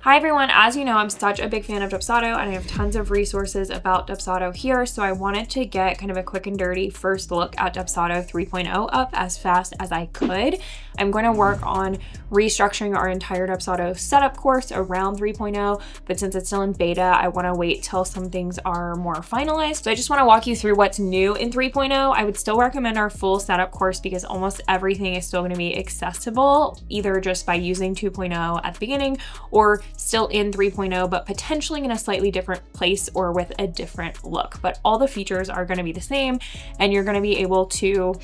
Hi everyone, as you know, I'm such a big fan of Dubsado and I have tons of resources about Dubsado here, so I wanted to get kind of a quick and dirty first look at Dubsado 3.0 up as fast as I could. I'm going to work on restructuring our entire Dubsado setup course around 3.0, but since it's still in beta, I want to wait till some things are more finalized. So I just want to walk you through what's new in 3.0. I would still recommend our full setup course because almost everything is still going to be accessible, either just by using 2.0 at the beginning or still in 3.0, but potentially in a slightly different place or with a different look. But all the features are going to be the same, and you're going to be able to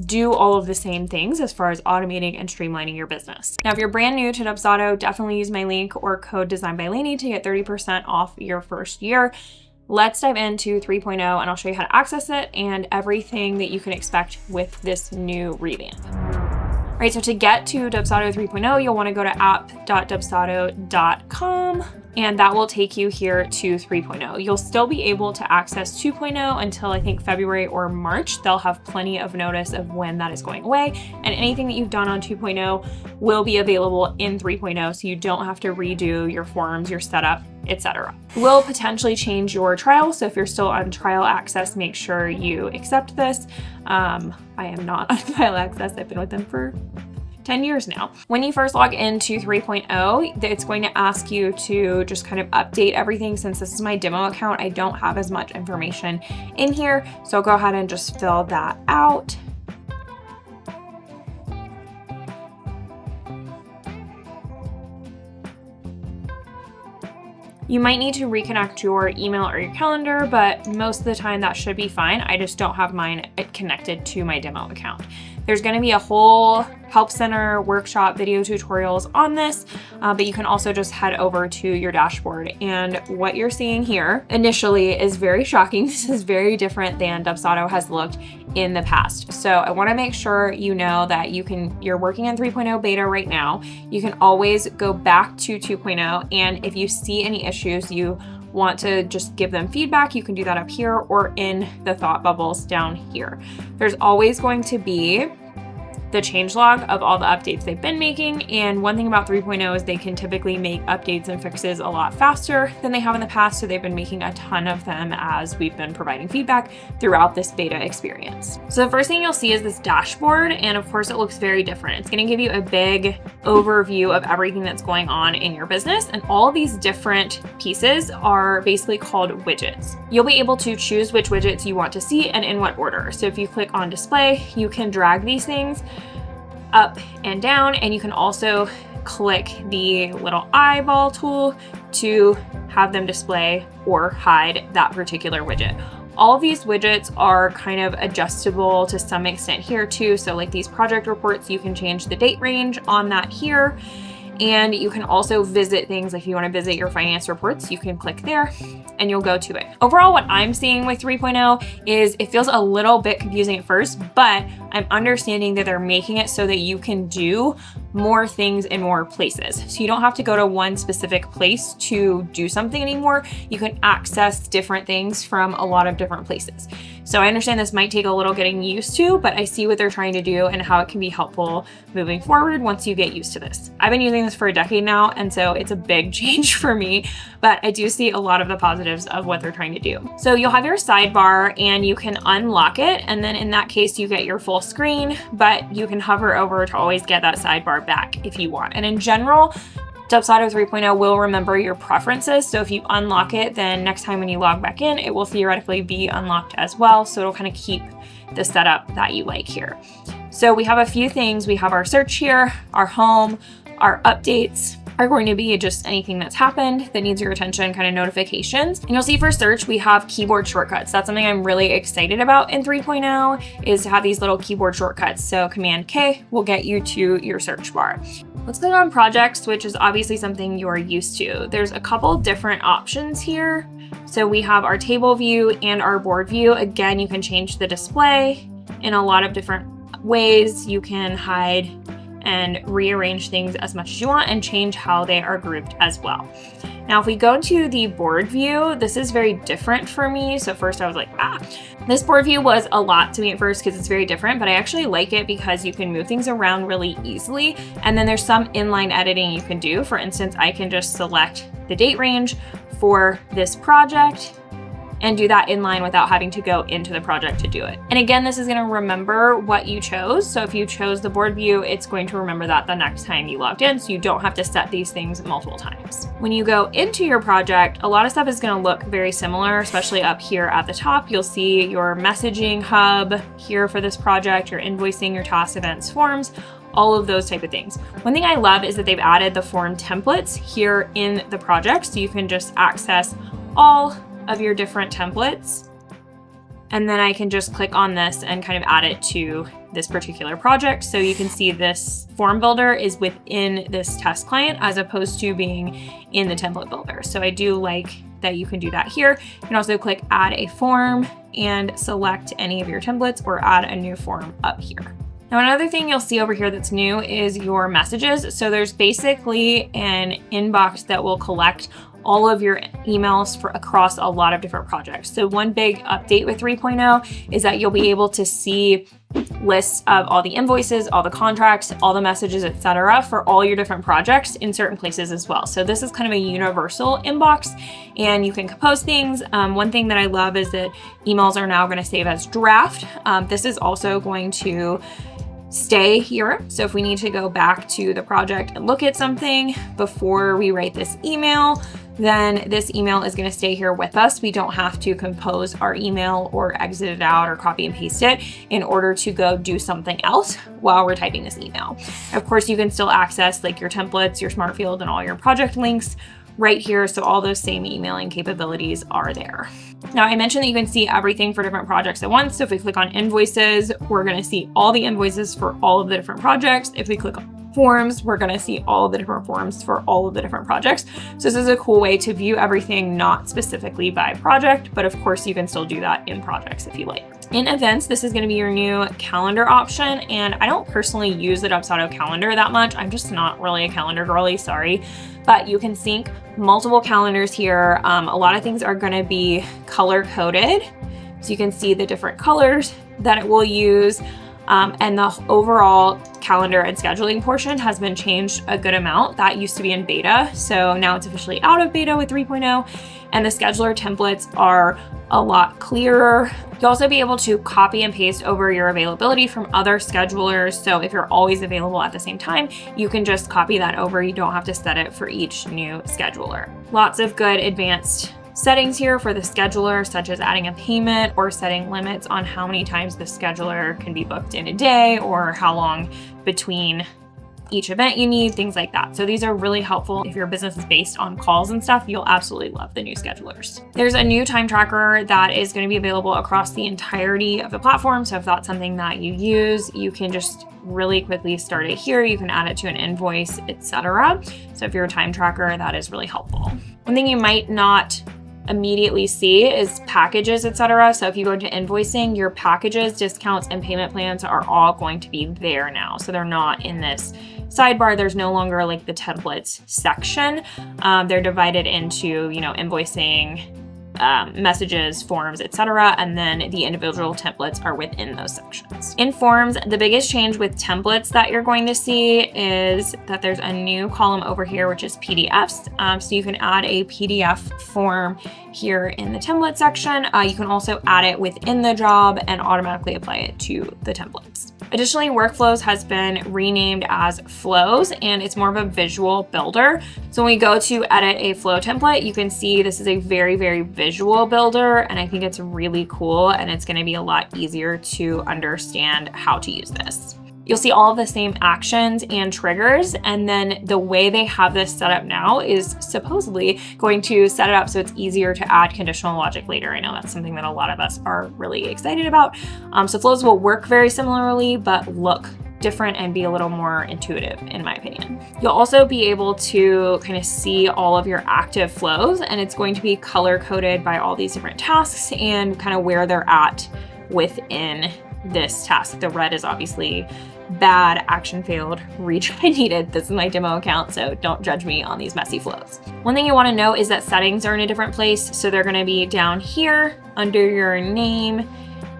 do all of the same things as far as automating and streamlining your business. Now, if you're brand new to Dubsado, definitely use my link or code designed by Laney to get 30% off your first year. Let's dive into 3.0 and I'll show you how to access it and everything that you can expect with this new revamp. All right, so to get to Dubsado 3.0, you'll want to go to app.dubsado.com and that will take you here to 3.0. You'll still be able to access 2.0 until I think February or March. They'll have plenty of notice of when that is going away, and anything that you've done on 2.0 will be available in 3.0, so you don't have to redo your forms, your setup, etc. We'll potentially change your trial, so if you're still on trial access, make sure you accept this. I am not on trial access. I've been with them for 10 years now. When you first log into 3.0, it's going to ask you to just kind of update everything. Since this is my demo account, I don't have as much information in here, so I'll go ahead and just fill that out. You might need to reconnect your email or your calendar, but most of the time that should be fine. I just don't have mine connected to my demo account. There's going to be a whole help center, workshop, video tutorials on this, but you can also just head over to your dashboard. And what you're seeing here initially is very shocking. This is very different than Dubsado has looked in the past. So I want to make sure you know that you're working in 3.0 beta right now. You can always go back to 2.0, and if you see any issues, you want to just give them feedback, you can do that up here or in the thought bubbles down here. There's always going to be the changelog of all the updates they've been making. And one thing about 3.0 is they can typically make updates and fixes a lot faster than they have in the past. So they've been making a ton of them as we've been providing feedback throughout this beta experience. So the first thing you'll see is this dashboard. And of course it looks very different. It's going to give you a big overview of everything that's going on in your business. And all of these different pieces are basically called widgets. You'll be able to choose which widgets you want to see and in what order. So if you click on display, you can drag these things up and down, and you can also click the little eyeball tool to have them display or hide that particular widget. All of these widgets are kind of adjustable to some extent here too. So like these project reports, you can change the date range on that here. And you can also visit things. Like if you want to visit your finance reports, you can click there and you'll go to it. Overall, what I'm seeing with 3.0 is it feels a little bit confusing at first, but I'm understanding that they're making it so that you can do more things in more places. So you don't have to go to one specific place to do something anymore. You can access different things from a lot of different places. So I understand this might take a little getting used to, but I see what they're trying to do and how it can be helpful moving forward once you get used to this. I've been using this for a decade now, and so it's a big change for me, but I do see a lot of the positives of what they're trying to do. So you'll have your sidebar and you can unlock it, and then in that case you get your full screen, but you can hover over to always get that sidebar back if you want. And in general, Dubsado 3.0 will remember your preferences. So if you unlock it, then next time when you log back in, it will theoretically be unlocked as well. So it'll kind of keep the setup that you like here. So we have a few things. We have our search here, our home, our updates are going to be just anything that's happened that needs your attention, kind of notifications. And you'll see for search, we have keyboard shortcuts. That's something I'm really excited about in 3.0 is to have these little keyboard shortcuts. So Command K will get you to your search bar. Let's click on projects, which is obviously something you're used to. There's a couple different options here. So we have our table view and our board view. Again, you can change the display in a lot of different ways. You can hide and rearrange things as much as you want and change how they are grouped as well. Now, if we go to the board view, this is very different for me. So first I was like, this board view was a lot to me at first because it's very different, but I actually like it because you can move things around really easily. And then there's some inline editing you can do. For instance, I can just select the date range for this project and do that inline without having to go into the project to do it. And again, this is gonna remember what you chose. So if you chose the board view, it's going to remember that the next time you logged in, so you don't have to set these things multiple times. When you go into your project, a lot of stuff is gonna look very similar, especially up here at the top. You'll see your messaging hub here for this project, your invoicing, your tasks, events, forms, all of those type of things. One thing I love is that they've added the form templates here in the project, so you can just access all of your different templates. And then I can just click on this and kind of add it to this particular project. So you can see this form builder is within this test client as opposed to being in the template builder. So I do like that you can do that here. You can also click add a form and select any of your templates or add a new form up here. Now, another thing you'll see over here that's new is your messages. So there's basically an inbox that will collect all of your emails for across a lot of different projects. So one big update with 3.0 is that you'll be able to see lists of all the invoices, all the contracts, all the messages, etc., for all your different projects in certain places as well. So this is kind of a universal inbox, and you can compose things. One thing that I love is that emails are now going to save as draft. This is also going to stay here. So if we need to go back to the project and look at something before we write this email, then this email is going to stay here with us. We don't have to compose our email or exit it out or copy and paste it in order to go do something else while we're typing this email. Of course, you can still access like your templates, your smart field, and all your project links right here. So all those same emailing capabilities are there. Now, I mentioned that you can see everything for different projects at once. So if we click on invoices, we're going to see all the invoices for all of the different projects. If we click on forms, we're going to see all of the different forms for all of the different projects. So this is a cool way to view everything, not specifically by project, but of course you can still do that in projects if you like. In events, this is going to be your new calendar option. And I don't personally use the Dubsado calendar that much. I'm just not really a calendar girly, sorry. But you can sync multiple calendars here. A lot of things are going to be color coded. So you can see the different colors that it will use. And the overall calendar and scheduling portion has been changed a good amount. That used to be in beta, so now it's officially out of beta with 3.0, and the scheduler templates are a lot clearer. You'll also be able to copy and paste over your availability from other schedulers. So if you're always available at the same time, you can just copy that over. You don't have to set it for each new scheduler. Lots of good advanced settings here for the scheduler, such as adding a payment or setting limits on how many times the scheduler can be booked in a day or how long between each event you need, things like that. So these are really helpful. If your business is based on calls and stuff, you'll absolutely love the new schedulers. There's a new time tracker that is going to be available across the entirety of the platform. So if that's something that you use, you can just really quickly start it here. You can add it to an invoice, etc. So if you're a time tracker, that is really helpful. One thing you might not immediately see is packages, etc. So if you go into invoicing, your packages, discounts, and payment plans are all going to be there now. So they're not in this sidebar. There's no longer like the templates section. They're divided into, invoicing, messages, forms, etc. And then the individual templates are within those sections. In forms, the biggest change with templates that you're going to see is that there's a new column over here, which is PDFs. So you can add a PDF form here in the template section. You can also add it within the job and automatically apply it to the templates. Additionally, workflows has been renamed as flows, and it's more of a visual builder. So when we go to edit a flow template, you can see this is a very, very visual builder, and I think it's really cool, and it's going to be a lot easier to understand how to use this. You'll see all of the same actions and triggers, and then the way they have this set up now is supposedly going to set it up so it's easier to add conditional logic later. I know that's something that a lot of us are really excited about. So flows will work very similarly, but look different and be a little more intuitive, in my opinion. You'll also be able to kind of see all of your active flows, and it's going to be color coded by all these different tasks and kind of where they're at within this task. The red is obviously bad, action failed, retry needed. This is my demo account, so don't judge me on these messy flows. One thing you want to know is that settings are in a different place. So they're going to be down here under your name.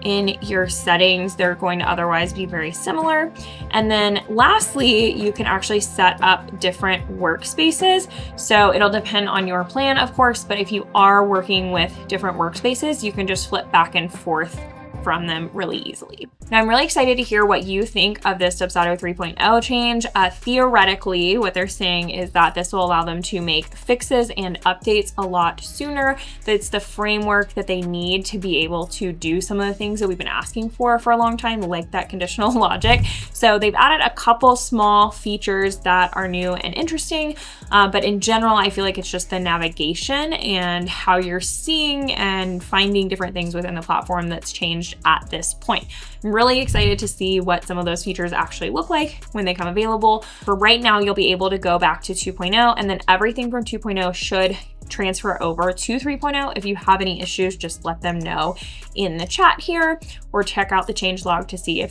In your settings, they're going to otherwise be very similar. And then lastly, you can actually set up different workspaces. So it'll depend on your plan, of course, but if you are working with different workspaces, you can just flip back and forth from them really easily. Now, I'm really excited to hear what you think of this Dubsado 3.0 change. Theoretically, what they're saying is that this will allow them to make fixes and updates a lot sooner. That it's the framework that they need to be able to do some of the things that we've been asking for a long time, like that conditional logic. So they've added a couple small features that are new and interesting, but in general, I feel like it's just the navigation and how you're seeing and finding different things within the platform that's changed at this point. I'm really excited to see what some of those features actually look like when they come available. For right now, you'll be able to go back to 2.0, and then everything from 2.0 should transfer over to 3.0. If you have any issues, just let them know in the chat here, or check out the change log to see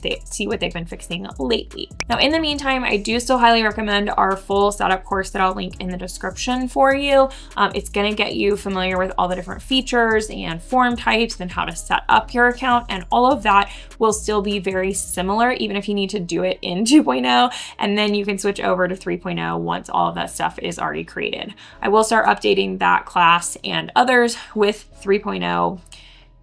what they've been fixing lately. Now, in the meantime, I do still highly recommend our full setup course that I'll link in the description for you. It's going to get you familiar with all the different features and form types and how to set up your account, and all of that will still be very similar, even if you need to do it in 2.0, and then you can switch over to 3.0 once all of that stuff is already created. I will start updating that class and others with 3.0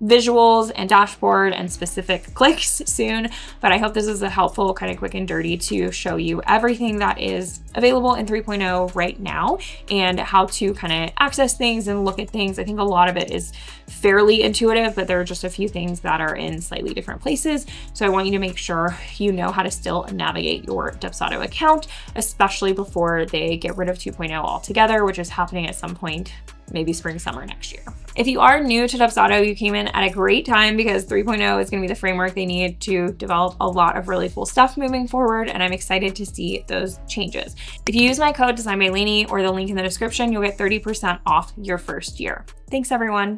visuals and dashboard and specific clicks soon, but I hope this is a helpful kind of quick and dirty to show you everything that is available in 3.0 right now and how to kind of access things and look at things. I think a lot of it is fairly intuitive, but there are just a few things that are in slightly different places. So I want you to make sure you know how to still navigate your Dubsado account, especially before they get rid of 2.0 altogether, which is happening at some point, maybe spring, summer next year. If you are new to Dubsado, you came in at a great time because 3.0 is going to be the framework they need to develop a lot of really cool stuff moving forward, and I'm excited to see those changes. If you use my code Designed by Laney or the link in the description, you'll get 30% off your first year. Thanks, everyone.